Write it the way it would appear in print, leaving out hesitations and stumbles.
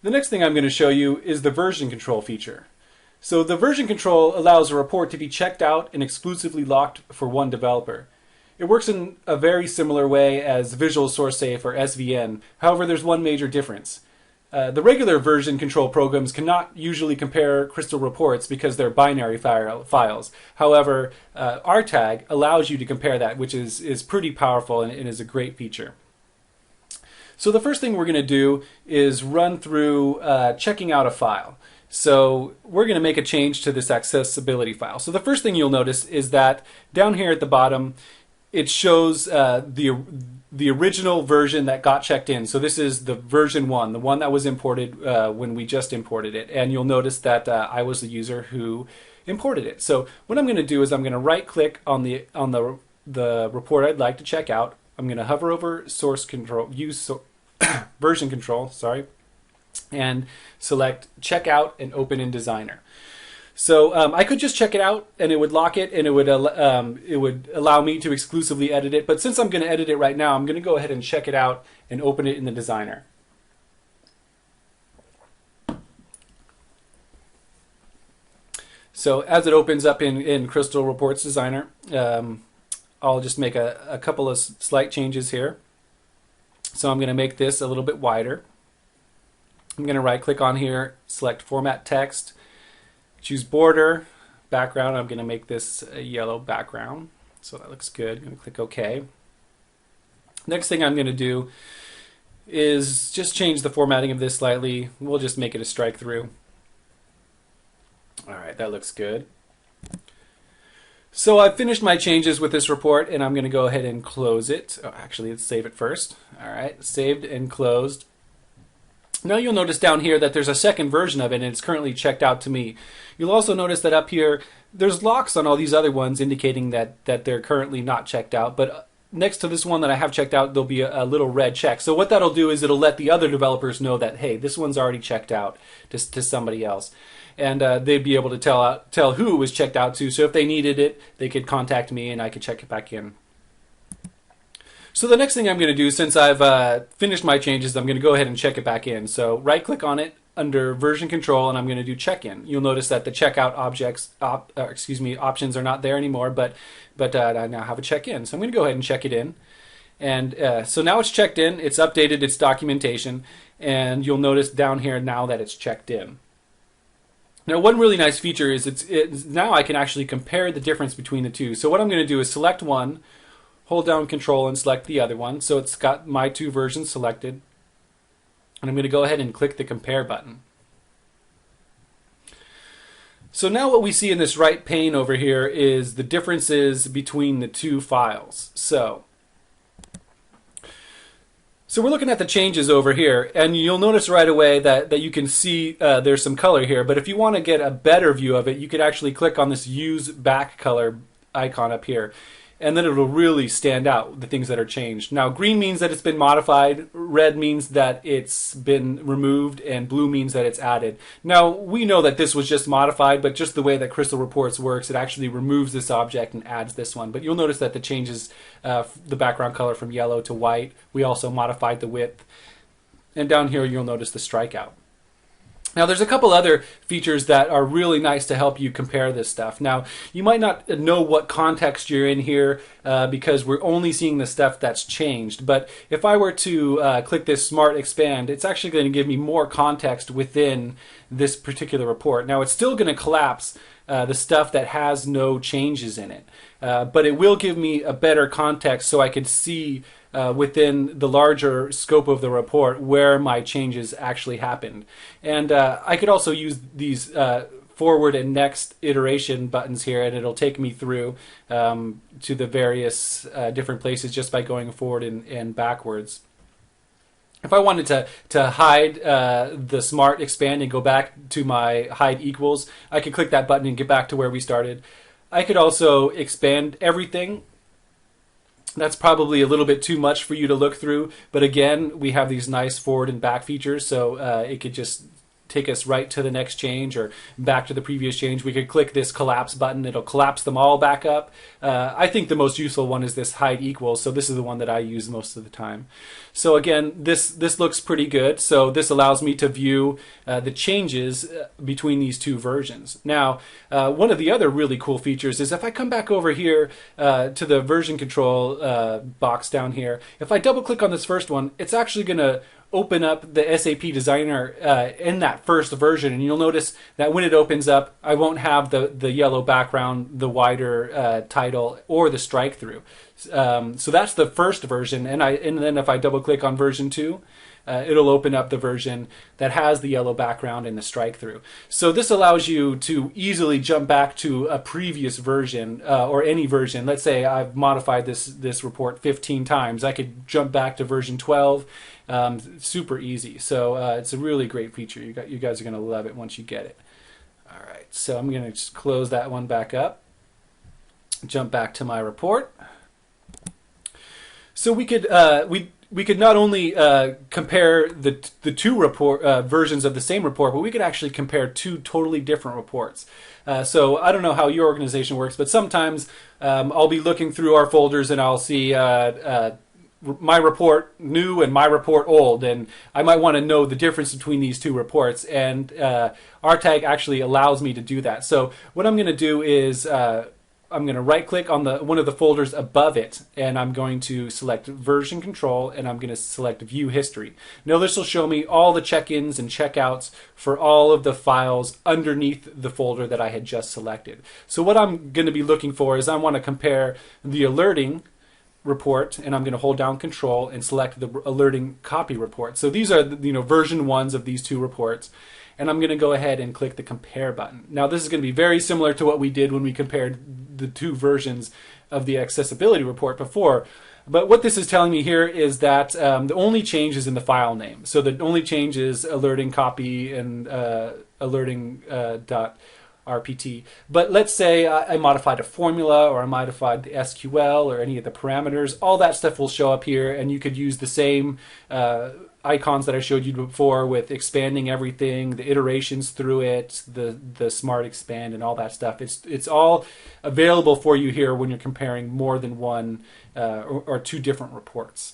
The next thing I'm going to show you is the version control feature. So the version control allows a report to be checked out and exclusively locked for one developer. It works in a very similar way as Visual Source Safe or SVN. However, there's one major difference. The regular version control programs cannot usually compare Crystal reports because they're binary files. However, RTAG allows you to compare that, which is pretty powerful and is a great feature. So the first thing we're going to do is run through checking out a file. So we're going to make a change to this accessibility file. So the first thing you'll notice is that down here at the bottom, it shows the original version that got checked in. So this is the version 1, the one that was imported when we just imported it. And you'll notice that I was the user who imported it. So what I'm going to do is I'm going to right click on the report I'd like to check out. I'm going to hover over source control, version control, sorry, and select checkout and open in Designer. So I could just check it out and it would lock it and it would allow me to exclusively edit it. But since I'm going to edit it right now, I'm going to go ahead and check it out and open it in the Designer. So as it opens up in Crystal Reports Designer, I'll just make a couple of slight changes here. So I'm going to make this a little bit wider. I'm going to right click on here, select Format Text, choose Border, Background. I'm going to make this a yellow background. So that looks good. I'm going to click OK. Next thing I'm going to do is just change the formatting of this slightly. We'll just make it a strike through. All right, that looks good. So I've finished my changes with this report and I'm going to go ahead and close it. Oh, actually, let's save it first. All right, saved and closed. Now you'll notice down here that there's a second version of it and it's currently checked out to me. You'll also notice that up here there's locks on all these other ones indicating that they're currently not checked out. But next to this one that I have checked out, there'll be a little red check. So what that'll do is it'll let the other developers know that, hey, this one's already checked out to somebody else. And they'd be able to tell who it was checked out to. So if they needed it, they could contact me and I could check it back in. So the next thing I'm going to do, since I've finished my changes, I'm going to go ahead and check it back in. So right click on it under version control and I'm going to do check-in. You'll notice that the checkout options are not there anymore, but I now have a check-in. So I'm going to go ahead and check it in. And so now it's checked in, it's updated its documentation, and you'll notice down here now that it's checked in. Now, one really nice feature is now I can actually compare the difference between the two. So what I'm going to do is select one, hold down Control and select the other one. So it's got my two versions selected. And I'm going to go ahead and click the Compare button. So now what we see in this right pane over here is the differences between the two files. So we're looking at the changes over here, and you'll notice right away that you can see there's some color here. But if you want to get a better view of it, you could actually click on this Use Back Color icon up here, and then it'll really stand out the things that are changed. Now, green means that it's been modified, red means that it's been removed, and blue means that it's added. Now, we know that this was just modified, but just the way that Crystal Reports works, it actually removes this object and adds this one. But you'll notice that the changes the background color from yellow to white. We also modified the width. And down here, you'll notice the strikeout. Now, there's a couple other features that are really nice to help you compare this stuff. Now, you might not know what context you're in here because we're only seeing the stuff that's changed. But if I were to click this Smart Expand, it's actually going to give me more context within this particular report. Now, it's still going to collapse the stuff that has no changes in it. But it will give me a better context so I can see within the larger scope of the report where my changes actually happened. And I could also use these forward and next iteration buttons here, and it'll take me through to the various different places just by going forward and backwards. If I wanted to hide the Smart Expand and go back to my hide equals, I could click that button and get back to where we started. I could also expand everything. That's probably a little bit too much for you to look through, but again, we have these nice forward and back features, so it could just take us right to the next change or back to the previous change. We could click this collapse button. It'll collapse them all back up. I think the most useful one is this hide equals, so this is the one that I use most of the time. So again, this looks pretty good. So this allows me to view the changes between these two versions. Now, one of the other really cool features is if I come back over here to the version control box down here, if I double click on this first one, it's actually going to open up the SAP Designer in that first version, and you'll notice that when it opens up, I won't have the yellow background, the wider title, or the strike through. So that's the first version, and then if I double click on version 2, it'll open up the version that has the yellow background and the strike through. So this allows you to easily jump back to a previous version or any version. Let's say I've modified this report 15 times. I could jump back to version 12. Super easy. So it's a really great feature. You guys are going to love it once you get it. All right. So I'm going to just close that one back up. Jump back to my report. So we could not only compare the two versions of the same report, but we could actually compare two totally different reports. So I don't know how your organization works, but sometimes I'll be looking through our folders and I'll see my report new and my report old, and I might want to know the difference between these two reports, and RTAG actually allows me to do that. So what I'm going to do is I'm going to right click on one of the folders above it, and I'm going to select version control, and I'm going to select view history. Now this will show me all the check-ins and checkouts for all of the files underneath the folder that I had just selected. So what I'm going to be looking for is I want to compare the alerting report, and I'm going to hold down control and select the alerting copy report. So these are version 1s of these two reports, and I'm going to go ahead and click the compare button. Now this is going to be very similar to what we did when we compared the two versions of the accessibility report before. But what this is telling me here is that the only change is in the file name. So the only change is alerting copy and alerting .rpt. But let's say I modified a formula, or I modified the SQL or any of the parameters. All that stuff will show up here, and you could use the same icons that I showed you before with expanding everything, the iterations through it, the smart expand and all that stuff. It's all available for you here when you're comparing more than one or two different reports.